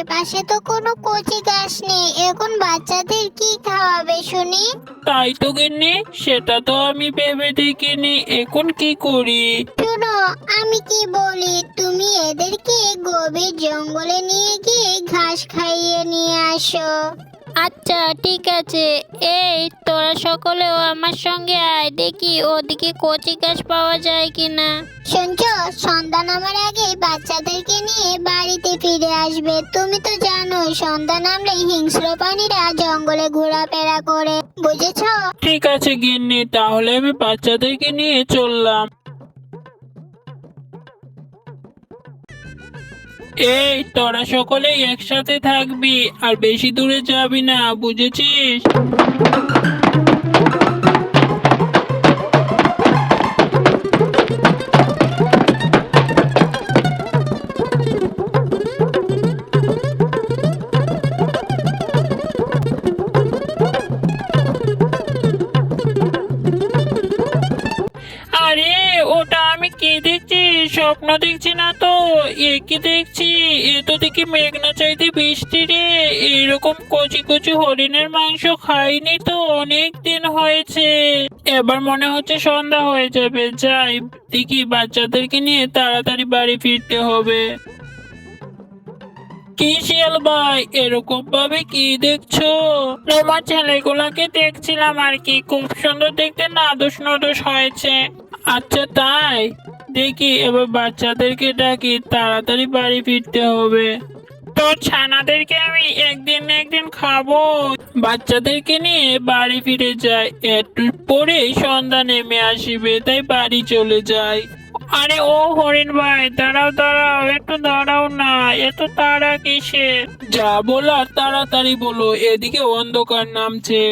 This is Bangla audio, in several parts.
আশেপাশে তো কোনো কচি গাছ নেই, এখন বাচ্চাদের কি খাওয়াবে শুনি? তাই তো গিন্নি, সেটা তো আমি ভেবে দেখিনি। এখন কি করি? শোনো, আমি কি বলি, তুমি এদেরকে গভীর জঙ্গলে নিয়ে গিয়ে ঘাস খাইয়ে নিয়ে আসো। আচ্ছা ঠিক আছে, এই তোরা সকলেও আমার সঙ্গে আয়, দেখি ওদিকে কচি গাছ পাওয়া যায় কিনা। শুনছো, সন্ধ্যা নামার আগেই বাচ্চাদেরকে নিয়ে বাড়িতে ফিরে আসবে। তুমি তো জানো সন্ধ্যা নামলে হিংস্র প্রাণীরা জঙ্গলে ঘোরাফেরা করে, বুঝেছো? ঠিক আছে গিন্নি, তাহলে আমি বাচ্চাদেরকে নিয়ে চললাম। এই তোরা সকলেই একসাথে থাকবি, আর বেশি দূরে যাবি না, বুঝেছিস? আরে ওটা আমি কি দেখছি? স্বপ্ন দেখছি না তো? এ কি দেখছি? এ তো দেখি মেঘনা চাইতে বৃষ্টি রে। এরকম কচি কচি হরিণের মাংস খাইনি তো অনেক দিন হয়েছে। এবার মনে হচ্ছে সন্ধ্যা হয়ে যাবে, যাই দেখি বাচ্চাদেরকে নিয়ে তাড়াতাড়ি বাড়ি ফিরতে হবে। কি শিয়াল ভাই, এরকম ভাবে কি দেখছো? তোমার ছেলেগুলাকে দেখছিলাম আর কি, খুব সুন্দর দেখতে, নাদুস নদুস হয়েছে। আচ্ছা তাই, দেখি এবার বাচ্চাদেরকে ডাকি, তাড়াতাড়ি বাড়ি ফিরতে হবে। তো ছানাদেরকে আমি একদিন না একদিন খাবো। বাচ্চাদেরকে নিয়ে বাড়ি ফিরে যাই, একটু পরেই সন্ধ্যা নেমে আসবে, তাই বাড়ি চলে যাই। আরে ও হরিণ ভাই, দাঁড়াও দাঁড়াও, একটু দাঁড়াও না, এত তাড়া কিসের? যা বলার তাড়াতাড়ি বলো, এদিকে অন্ধকার নামছে।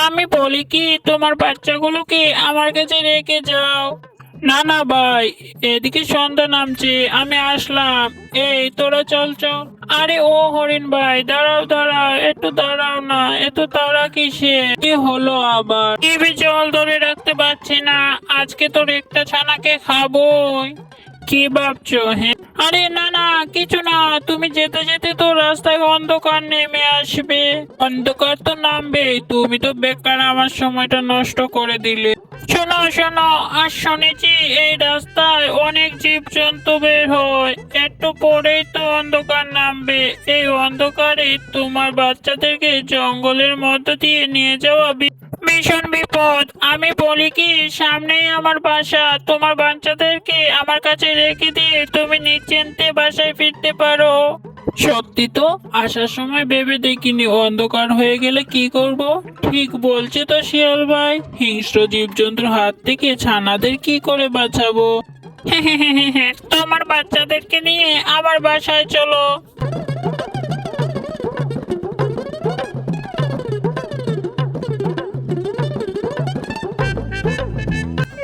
আমি বলি কি, তোমার বাচ্চাগুলোকে আমার কাছে রেখে যাও। না না ভাই, এদিকে সন্ধ্যা নামছে, আমি আসলাম। এই তোরা চল চল। আরে ও হরিণ ভাই, দাঁড়াও দাঁড়াও, একটু দাঁড়াও না, এত তাড়া কিসে? কি হলো আবার? টিভি জল ধরে রাখতে পারছি না, আজকে তোর একটা ছানাকে খাবোই। কি ভাবছো? হ্যাঁ, আরে না না, কিছু না। তুমি যেতে যেতে তো রাস্তায় অন্ধকার নেমে আসবে। অন্ধকার তো নামবে, তুমি তো বেকার আমার সময়টা নষ্ট করে দিলে। শোনো শোনো, আর শুনেছি এই রাস্তায় অনেক জীবজন্তু বের হয়, একটু পরেই তো অন্ধকার নামবে। এই অন্ধকারে তোমার বাচ্চাদেরকে জঙ্গলের মধ্য দিয়ে নিয়ে যাওয়া ভীষণ বিপদ। আমি বলি কি, সামনেই আমার বাসা, তোমার বাচ্চাদেরকে আমার কাছে রেখে দিয়ে তুমি নিশ্চিন্তে বাসায় ফিরতে পারো। সত্যি তো, আসার সময় ভেবে দেখিনি অন্ধকার হয়ে গেলে কি করব। ঠিক বলছে তো শিয়াল ভাই, হিংস্র জীবজন্তুর হাত থেকে ছানাদের কি করে বাঁচাবো? তোমার বাচ্চাদেরকে নিয়ে আবার বাসায় চলো।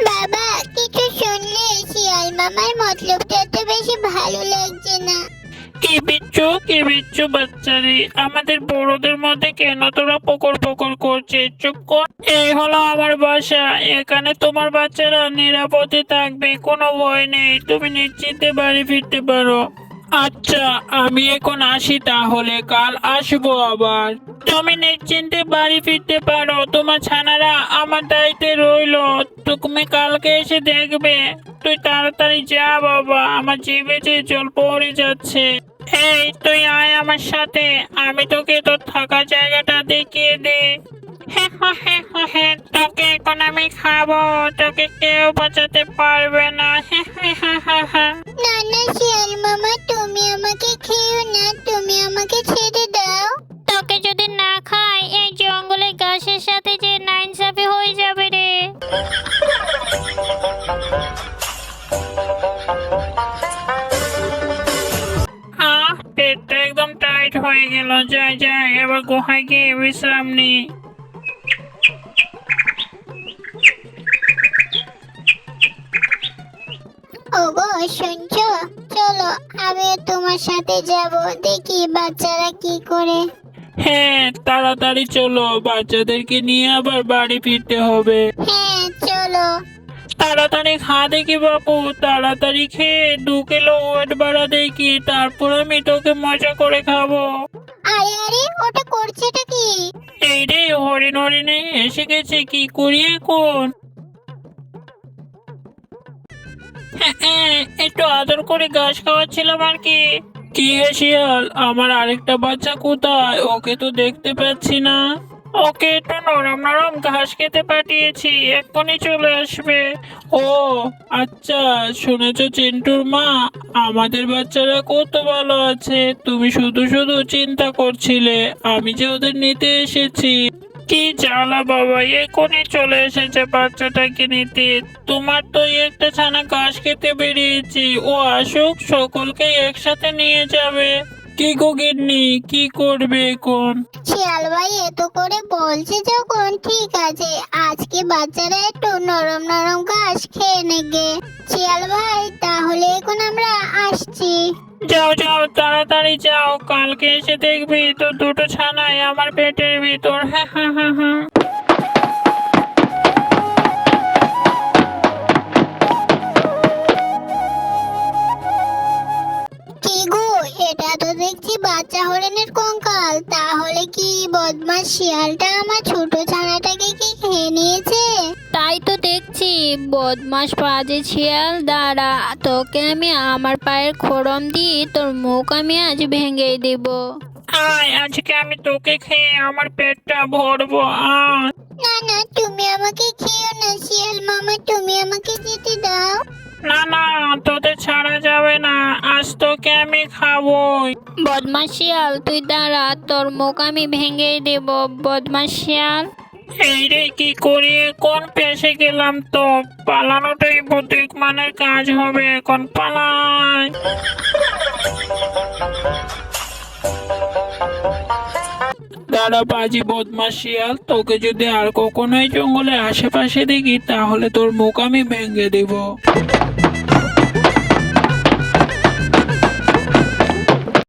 বাবা, কিছু শুনলে? শিয়াল মামার মতলবটা তো বেশি ভালো লাগছে না। কি বিচ্ছু বাচ্চারে, আমাদের বড়দের মধ্যে কেন তোরা পকর পকর করছে? চুপ কর। এই হলো আমার বাসা, এখানে তোমার বাচ্চারা নিরাপদে থাকবে, কোনো ভয় নেই, তুমি নিশ্চিন্তে বাড়ি ফিরতে পারো। আচ্ছা আমি এখন আসি, তাহলে কাল আসবো আবার। তুমি নিশ্চিন্তে বাড়ি ফিরতে পারো, তোমার ছানারা আমার দায়িত্বে রইলো, তুমি কালকে এসে দেখবে। তুই তাড়াতাড়ি যা বাবা, আমার জিভে যে জল পড়ে যাচ্ছে। এই তুই আয় আমার সাথে, আমি তোকে তোর থাকার জায়গাটা দেখিয়ে দিই। তোকে এখন আমি খাবো, তোকে কেউ বাঁচাতে পারবে না। না না শিয়াল মামা, তুমি আমাকে খেও না, তুমি আমাকে ছেড়ে দাও। তোকে যদি না খাই, এই জঙ্গলে গাছের সাথে যে নাইনসাফি হয়ে যাবে রে। পেটটা একদম টাইট হয়ে গেল, যাই যাই এবার গুহায় গিয়ে বিশ্রাম নি। ওগো শুনছো, চলো আমিও তোমার সাথে যাব, দেখি বাচ্চারা কি করে। হ্যাঁ তাড়াতাড়ি চলো, বাচ্চাদেরকে নিয়ে আবার বাড়ি ফিরতে হবে। হ্যাঁ চলো। তাড়াতাড়ি খা দেখি বাবু, তাড়াতাড়ি খেয়ে 2 কিলো ওয়েট বাড়া দেখি, তারপর আমি তোকে মজা করে খাবো। আরে আরে, ওটা করছেটা কি? এই রে হরিণ হরিণে এসে গেছে, কি করি এখন? একটু আদর করে ঘাস খাওয়াচ্ছিলাম আর কি। কি হে শিয়াল, আমার আরেকটা বাচ্চা কোথায়? ওকে তো দেখতে পাচ্ছি না। ওকে একটু নরম নরম ঘাস খেতে পাঠিয়েছি, এক্ষুনি চলে আসবে। ও আচ্ছা, শুনেছো চিন্টুর মা, আমাদের বাচ্চারা কত ভালো আছে, তুমি শুধু শুধু চিন্তা করছিলে, আমি যে ওদের নিতে এসেছি। কি জ্বালা বাবা, এখনই চলে এসেছে বাচ্চাটাকে নিতে। তোমার তো এই একটা ছানা ঘাস খেতে বেরিয়েছি, ও আসুক, সকলকে একসাথে নিয়ে যাবে। কি গো গিন্নি, কি করবে এখন? শিয়াল ভাই এত করে বলছে যখন, ঠিক আছে, আজকে বাচ্চারা একটু নরম নরম ঘাস খেয়ে নেগে। শিয়াল ভাই তাহলে এখন আমরা আসছি। যাও যাও, তাড়াতাড়ি যাও, কালকে এসে দেখবি তো দুটো ছানাই আমার পেটের ভিতর। হ্যাঁ হ্যাঁ হ্যাঁ হ্যাঁ। কি গো, এটা তো দেখছি বাচ্চা হরিণের কঙ্কাল। তাহলে কি বদমাস শিয়ালটা আমার ছোট ছানাটাকে কি খেয়ে নিয়েছে? তাই তো দেখছি, বদমাস পাজে শিয়াল, দাঁড়া, তোকে আমি আমার পায়ের খড়ম দিয়ে তোর মুখ আমি আজ ভেঙে দেব। আয়, আজকে আমি তোকে খেয়ে আমার পেটটা ভরবো। আয়। না না, তুমি আমাকে খেও না শিয়াল মামা, তুমি আমাকে যেতে দাও। না না, তোদের ছাড়া যাবে না, আজ তোকে আমি খাবোই। বদমাস শিয়াল, তুই দাঁড়া, তোর মুখ আমি ভেঙে দেব। বদমাস শিয়াল। এই রে, কি করি এখন? পেশে গেলাম তো, পালানোটাই বুদ্ধিমানের কাজ হবে, এখন পালাই। দাঁড়া বাজি বদমাস শিয়াল, তোকে যদি আর কখনোই জঙ্গলের আশেপাশে দেখি তাহলে তোর মুখ আমি ভেঙে দেব।